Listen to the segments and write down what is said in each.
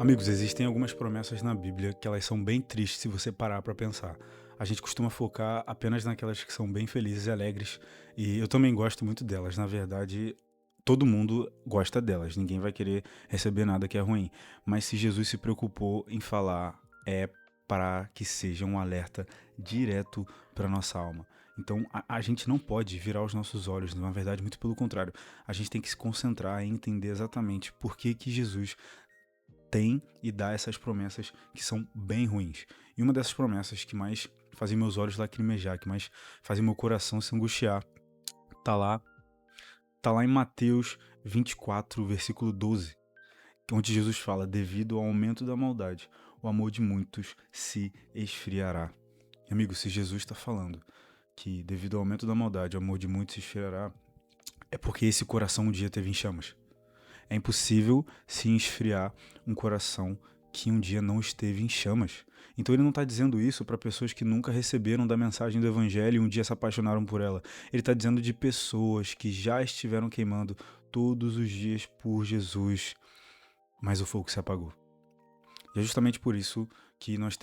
Amigos, existem algumas promessas na Bíblia que elas são bem tristes se você parar para pensar. A gente costuma focar apenas naquelas que são bem felizes e alegres, e eu também gosto muito delas. Na verdade, todo mundo gosta delas, ninguém vai querer receber nada que é ruim. Mas se Jesus se preocupou em falar, é para que seja um alerta direto para nossa alma. Então a gente não pode virar os nossos olhos, na verdade, muito pelo contrário. A gente tem que se concentrar em entender exatamente por que que Jesus tem e dá essas promessas que são bem ruins. E uma dessas promessas que mais fazem meus olhos lacrimejar, que mais fazem meu coração se angustiar, tá lá, tá lá em Mateus 24, versículo 12, onde Jesus fala: devido ao aumento da maldade, o amor de muitos se esfriará. Amigo, se Jesus está falando que devido ao aumento da maldade, o amor de muitos se esfriará, é porque esse coração um dia teve em chamas. É impossível se esfriar um coração que um dia não esteve em chamas. Então ele não está dizendo isso para pessoas que nunca receberam da mensagem do evangelho e um dia se apaixonaram por ela. Ele está dizendo de pessoas que já estiveram queimando todos os dias por Jesus, mas o fogo se apagou. E é justamente por isso que nós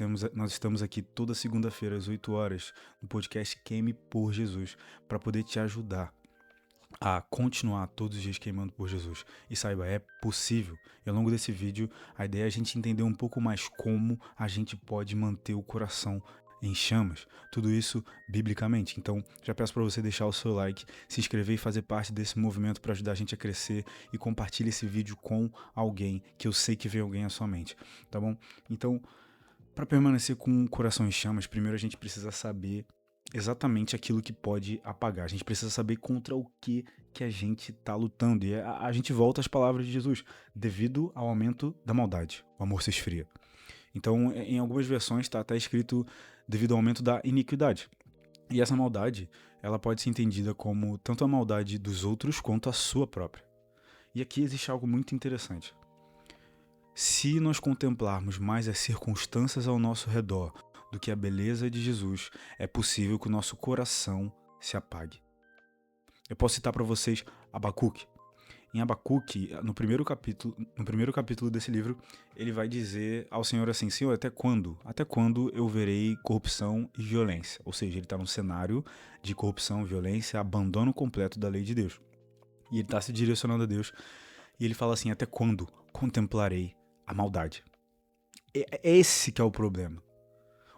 estamos aqui toda segunda-feira às 8 horas no podcast Queime por Jesus, para poder te ajudar a continuar todos os dias queimando por Jesus. E saiba, é possível. E ao longo desse vídeo, a ideia é a gente entender um pouco mais como a gente pode manter o coração em chamas. Tudo isso biblicamente. Então, já peço para você deixar o seu like, se inscrever e fazer parte desse movimento para ajudar a gente a crescer, e compartilhe esse vídeo com alguém que eu sei que vem alguém à sua mente, tá bom? Então, para permanecer com o coração em chamas, primeiro a gente precisa saber exatamente aquilo que pode apagar. A gente precisa saber contra o que a gente está lutando. E a gente volta às palavras de Jesus: devido ao aumento da maldade, o amor se esfria. Então, em algumas versões está até escrito devido ao aumento da iniquidade. E essa maldade, ela pode ser entendida como tanto a maldade dos outros quanto a sua própria. E aqui existe algo muito interessante. Se nós contemplarmos mais as circunstâncias ao nosso redor do que a beleza de Jesus, é possível que o nosso coração se apague. Eu posso citar para vocês Abacuque. Em Abacuque, no primeiro capítulo desse livro, ele vai dizer ao Senhor assim: Senhor, até quando? Até quando eu verei corrupção e violência? Ou seja, ele está num cenário de corrupção, violência, abandono completo da lei de Deus. E ele está se direcionando a Deus. E ele fala assim: até quando contemplarei a maldade? É esse que é o problema.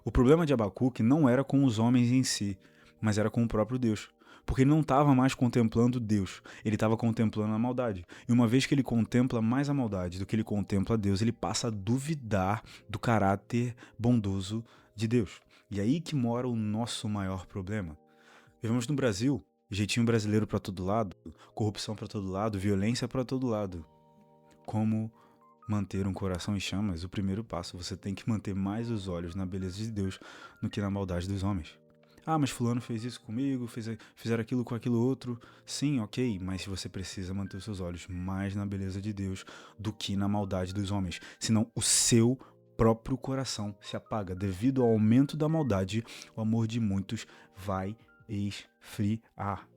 O problema de Abacuque não era com os homens em si, mas era com o próprio Deus. Porque ele não estava mais contemplando Deus, ele estava contemplando a maldade. E uma vez que ele contempla mais a maldade do que ele contempla Deus, ele passa a duvidar do caráter bondoso de Deus. E aí que mora o nosso maior problema. Vivemos no Brasil, jeitinho brasileiro para todo lado, corrupção para todo lado, violência para todo lado. Como manter um coração em chamas? O primeiro passo: você tem que manter mais os olhos na beleza de Deus do que na maldade dos homens. Ah, mas fulano fez isso comigo, fizeram aquilo com aquilo outro. Sim, ok, mas você precisa manter os seus olhos mais na beleza de Deus do que na maldade dos homens. Senão o seu próprio coração se apaga. Devido ao aumento da maldade, o amor de muitos vai esfriar.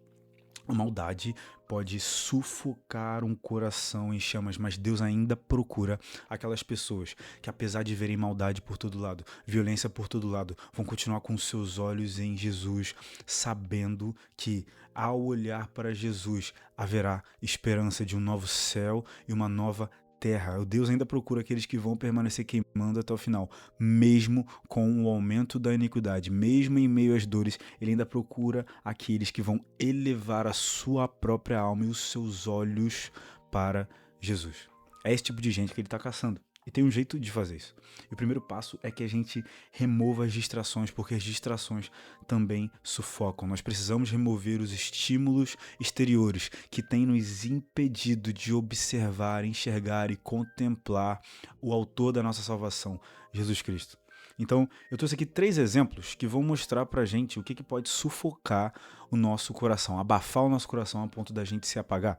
A maldade pode sufocar um coração em chamas, mas Deus ainda procura aquelas pessoas que, apesar de verem maldade por todo lado, violência por todo lado, vão continuar com seus olhos em Jesus, sabendo que, ao olhar para Jesus, haverá esperança de um novo céu e uma nova terra. O Deus ainda procura aqueles que vão permanecer queimando até o final, mesmo com o aumento da iniquidade, mesmo em meio às dores. Ele ainda procura aqueles que vão elevar a sua própria alma e os seus olhos para Jesus. É esse tipo de gente que ele está caçando. E tem um jeito de fazer isso. E o primeiro passo é que a gente remova as distrações, porque as distrações também sufocam. Nós precisamos remover os estímulos exteriores que têm nos impedido de observar, enxergar e contemplar o autor da nossa salvação, Jesus Cristo. Então, eu trouxe aqui 3 exemplos que vão mostrar pra gente o que pode sufocar o nosso coração, abafar o nosso coração a ponto da gente se apagar.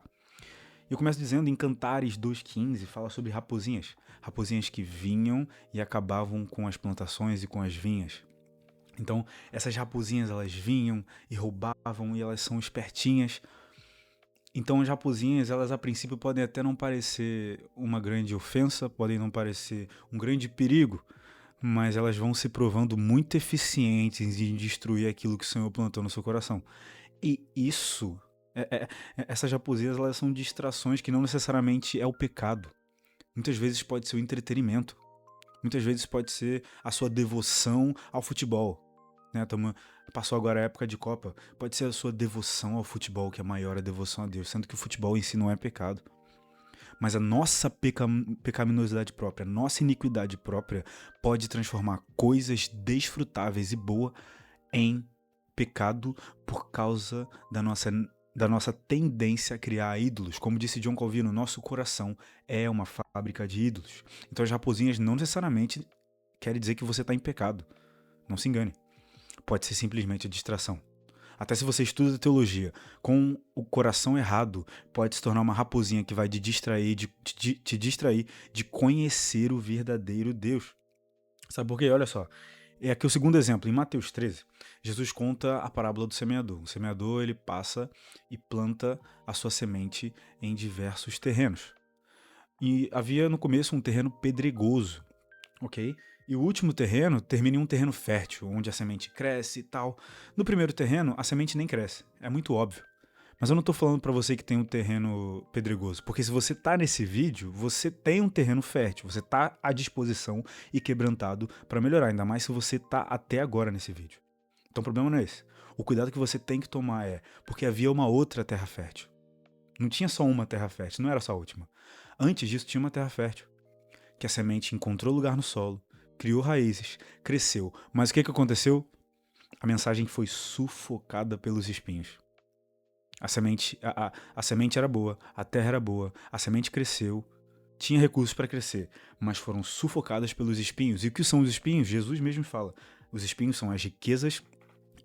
Eu começo dizendo, em Cantares 2,15, fala sobre raposinhas. Raposinhas que vinham e acabavam com as plantações e com as vinhas. Então, essas raposinhas, elas vinham e roubavam, e elas são espertinhas. Então as raposinhas, elas a princípio podem até não parecer uma grande ofensa, podem não parecer um grande perigo, mas elas vão se provando muito eficientes em destruir aquilo que o Senhor plantou no seu coração. E isso, essas raposinhas, elas são distrações que não necessariamente é o pecado. Muitas vezes pode ser o entretenimento. Muitas vezes pode ser a sua devoção ao futebol. Né? Passou agora a época de Copa. Pode ser a sua devoção ao futebol, que é maior a devoção a Deus, sendo que o futebol em si não é pecado. Mas a nossa pecaminosidade própria, a nossa iniquidade própria, pode transformar coisas desfrutáveis e boas em pecado por causa da nossa tendência a criar ídolos. Como disse John Calvino, nosso coração é uma fábrica de ídolos. Então as raposinhas não necessariamente querem dizer que você está em pecado. Não se engane. Pode ser simplesmente a distração. Até se você estuda teologia com o coração errado, pode se tornar uma raposinha que vai te distrair de conhecer o verdadeiro Deus. Sabe por quê? Olha só. É aqui o segundo exemplo. Em Mateus 13, Jesus conta a parábola do semeador. O semeador, ele passa e planta a sua semente em diversos terrenos. E havia no começo um terreno pedregoso, ok? E o último terreno termina em um terreno fértil, onde a semente cresce e tal. No primeiro terreno, a semente nem cresce. É muito óbvio. Mas eu não tô falando pra você que tem um terreno pedregoso, porque se você tá nesse vídeo, você tem um terreno fértil, você tá à disposição e quebrantado pra melhorar, ainda mais se você tá até agora nesse vídeo. Então o problema não é esse. O cuidado que você tem que tomar é, porque havia uma outra terra fértil. Não tinha só uma terra fértil, não era só a última. Antes disso tinha uma terra fértil, que a semente encontrou lugar no solo, criou raízes, cresceu. Mas o que aconteceu? A mensagem foi sufocada pelos espinhos. A semente era boa, a terra era boa, a semente cresceu, tinha recursos para crescer, mas foram sufocadas pelos espinhos. E o que são os espinhos? Jesus mesmo fala. Os espinhos são as riquezas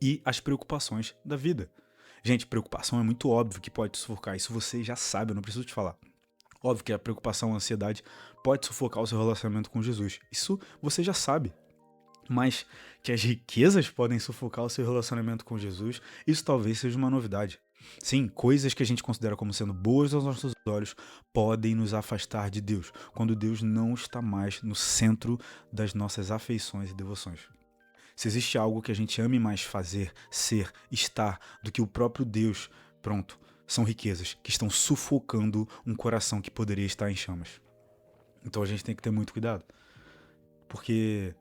e as preocupações da vida. Gente, preocupação é muito óbvio que pode sufocar, isso você já sabe, eu não preciso te falar. Óbvio que a preocupação, a ansiedade pode sufocar o seu relacionamento com Jesus. Isso você já sabe. Mas que as riquezas podem sufocar o seu relacionamento com Jesus, isso talvez seja uma novidade. Sim, coisas que a gente considera como sendo boas aos nossos olhos podem nos afastar de Deus, quando Deus não está mais no centro das nossas afeições e devoções. Se existe algo que a gente ame mais fazer, ser, estar, do que o próprio Deus, pronto, são riquezas que estão sufocando um coração que poderia estar em chamas. Então a gente tem que ter muito cuidado, porque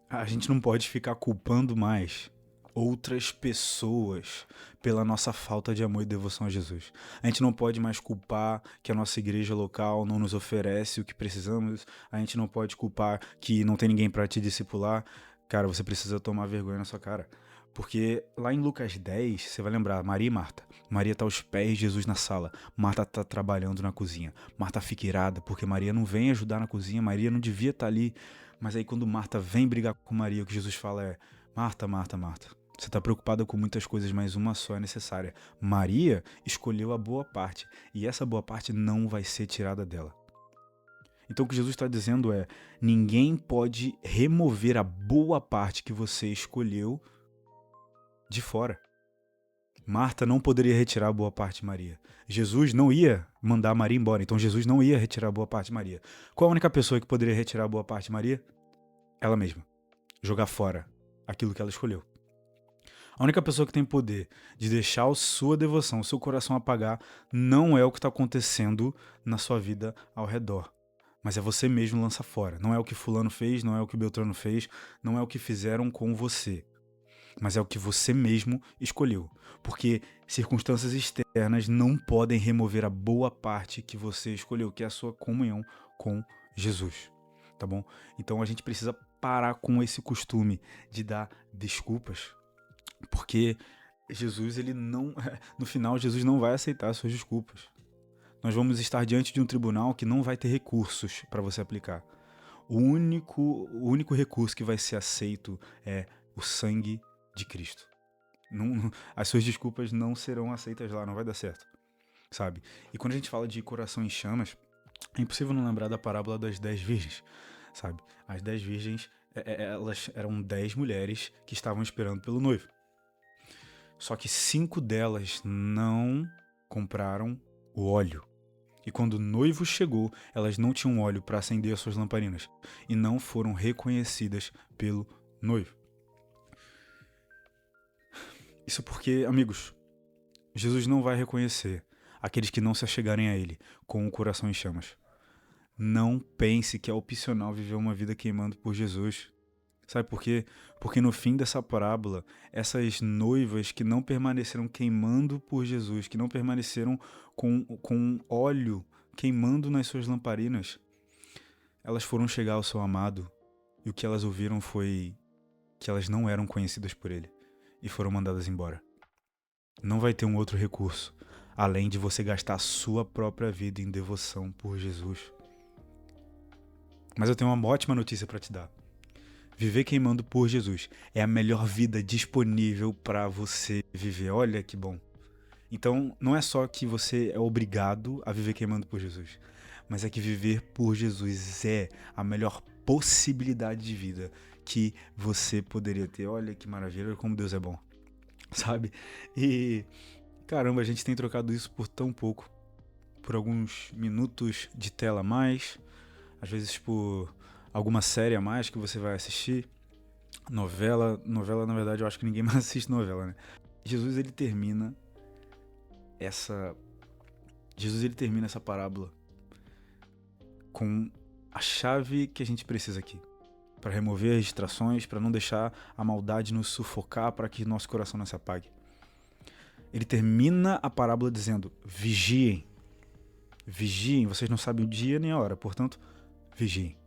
a gente não pode ficar culpando mais outras pessoas pela nossa falta de amor e devoção a Jesus. A gente não pode mais culpar que a nossa igreja local não nos oferece o que precisamos. A gente não pode culpar que não tem ninguém para te discipular. Cara, você precisa tomar vergonha na sua cara. Porque lá em Lucas 10, você vai lembrar, Maria e Marta. Maria está aos pés de Jesus na sala. Marta está trabalhando na cozinha. Marta fica irada porque Maria não vem ajudar na cozinha. Maria não devia estar ali. Mas aí quando Marta vem brigar com Maria, o que Jesus fala é: Marta, Marta, Marta, você está preocupada com muitas coisas, mas uma só é necessária. Maria escolheu a boa parte, e essa boa parte não vai ser tirada dela. Então o que Jesus está dizendo é: ninguém pode remover a boa parte que você escolheu de fora. Marta não poderia retirar a boa parte de Maria. Jesus não ia mandar Maria embora, então Jesus não ia retirar a boa parte de Maria. Qual a única pessoa que poderia retirar a boa parte de Maria? Ela mesma. Jogar fora aquilo que ela escolheu. A única pessoa que tem poder de deixar a sua devoção, o seu coração apagar, não é o que está acontecendo na sua vida ao redor. Mas é você mesmo lança fora. Não é o que fulano fez, não é o que Beltrano fez, não é o que fizeram com você. Mas é o que você mesmo escolheu. Porque circunstâncias externas não podem remover a boa parte que você escolheu, que é a sua comunhão com Jesus. Tá bom? Então a gente precisa parar com esse costume de dar desculpas. Porque Jesus, ele não, no final, Jesus não vai aceitar as suas desculpas. Nós vamos estar diante de um tribunal que não vai ter recursos para você aplicar. O único recurso que vai ser aceito é o sangue de Cristo. As suas desculpas não serão aceitas lá, não vai dar certo, sabe? E quando a gente fala de coração em chamas, é impossível não lembrar da parábola das 10 virgens, sabe? As 10 virgens, elas eram 10 mulheres que estavam esperando pelo noivo. Só que 5 delas não compraram o óleo. E quando o noivo chegou, elas não tinham óleo para acender as suas lamparinas e não foram reconhecidas pelo noivo. Isso porque, amigos, Jesus não vai reconhecer aqueles que não se achegarem a Ele com o coração em chamas. Não pense que é opcional viver uma vida queimando por Jesus. Sabe por quê? Porque no fim dessa parábola, essas noivas que não permaneceram queimando por Jesus, que não permaneceram com óleo queimando nas suas lamparinas, elas foram chegar ao seu amado e o que elas ouviram foi que elas não eram conhecidas por ele e foram mandadas embora. Não vai ter um outro recurso, além de você gastar a sua própria vida em devoção por Jesus. Mas eu tenho uma ótima notícia para te dar. Viver queimando por Jesus é a melhor vida disponível para você viver. Olha que bom. Então, não é só que você é obrigado a viver queimando por Jesus, mas é que viver por Jesus é a melhor possibilidade de vida que você poderia ter. Olha que maravilha, como Deus é bom, sabe? E, caramba, a gente tem trocado isso por tão pouco, por alguns minutos de tela a mais, às vezes por alguma série a mais que você vai assistir. Novela, na verdade, eu acho que ninguém mais assiste novela, né? Jesus, ele termina essa parábola com a chave que a gente precisa aqui, para remover as distrações, para não deixar a maldade nos sufocar, para que nosso coração não se apague. Ele termina a parábola dizendo: vigiem, vocês não sabem o dia nem a hora, portanto, vigiem.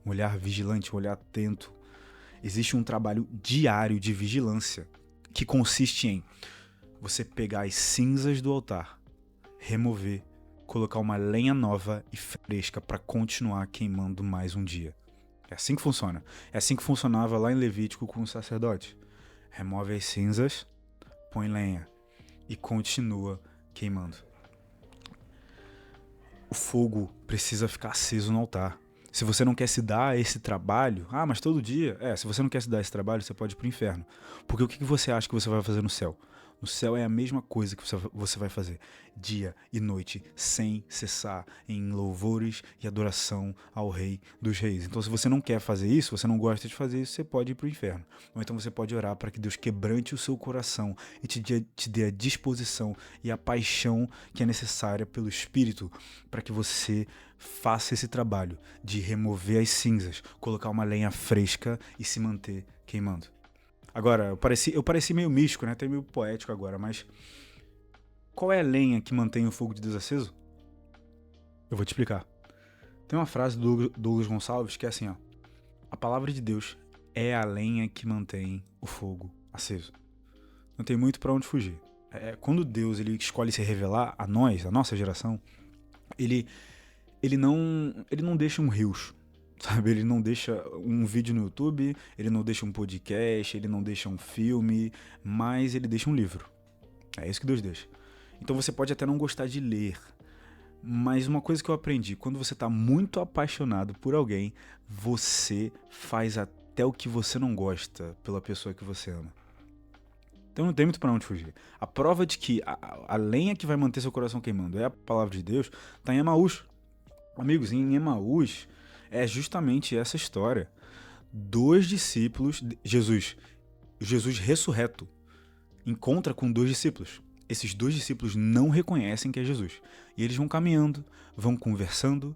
Um olhar vigilante, um olhar atento. Existe um trabalho diário de vigilância que consiste em você pegar as cinzas do altar, remover, colocar uma lenha nova e fresca para continuar queimando mais um dia. É assim que funciona. É assim que funcionava lá em Levítico com o sacerdote. Remove as cinzas, põe lenha e continua queimando. O fogo precisa ficar aceso no altar. Se você não quer se dar esse trabalho, mas todo dia, se você não quer se dar esse trabalho, você pode ir pro inferno. Porque o que você acha que você vai fazer no céu? No céu é a mesma coisa que você vai fazer dia e noite, sem cessar, em louvores e adoração ao Rei dos Reis. Então, se você não quer fazer isso, você não gosta de fazer isso, você pode ir para o inferno. Ou então você pode orar para que Deus quebrante o seu coração e te dê a disposição e a paixão que é necessária pelo Espírito para que você faça esse trabalho de remover as cinzas, colocar uma lenha fresca e se manter queimando. Agora, eu pareci meio místico, né? Até meio poético agora, mas qual é a lenha que mantém o fogo de Deus aceso? Eu vou te explicar. Tem uma frase do Douglas Gonçalves que é assim, ó: a palavra de Deus é a lenha que mantém o fogo aceso. Não tem muito pra onde fugir. Quando Deus ele escolhe se revelar a nós, a nossa geração, ele não deixa um rios, sabe? Ele não deixa um vídeo no YouTube, ele não deixa um podcast, ele não deixa um filme, mas ele deixa um livro. É isso que Deus deixa. Então você pode até não gostar de ler, mas uma coisa que eu aprendi: quando você está muito apaixonado por alguém, você faz até o que você não gosta pela pessoa que você ama. Então não tem muito pra onde fugir. A prova de que a lenha que vai manter seu coração queimando é a palavra de Deus está em Emaús. Amigos, em Emaús é justamente essa história. 2 discípulos, Jesus ressurreto, encontra com 2 discípulos. Esses 2 discípulos não reconhecem que é Jesus. E eles vão caminhando, vão conversando.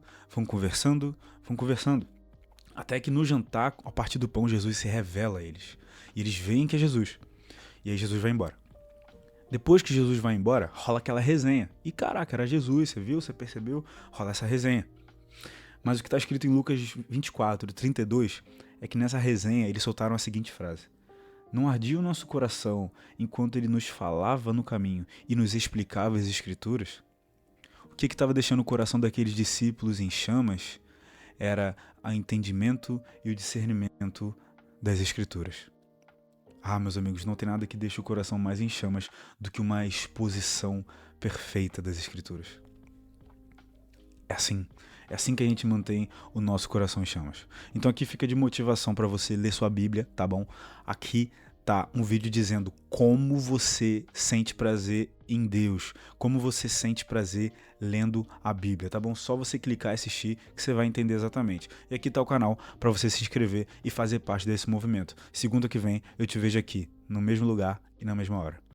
Até que no jantar, a partir do pão, Jesus se revela a eles. E eles veem que é Jesus. E aí Jesus vai embora. Depois que Jesus vai embora, rola aquela resenha. E caraca, era Jesus, você viu, você percebeu? Rola essa resenha. Mas o que está escrito em Lucas 24, 32, é que nessa resenha eles soltaram a seguinte frase: não ardia o nosso coração enquanto ele nos falava no caminho e nos explicava as Escrituras? O que estava deixando o coração daqueles discípulos em chamas era o entendimento e o discernimento das Escrituras. Meus amigos, não tem nada que deixe o coração mais em chamas do que uma exposição perfeita das Escrituras. É assim que a gente mantém o nosso coração em chamas. Então aqui fica de motivação para você ler sua Bíblia, tá bom? Aqui tá um vídeo dizendo como você sente prazer em Deus, como você sente prazer lendo a Bíblia, tá bom? Só você clicar e assistir que você vai entender exatamente. E aqui tá o canal para você se inscrever e fazer parte desse movimento. Segunda que vem eu te vejo aqui, no mesmo lugar e na mesma hora.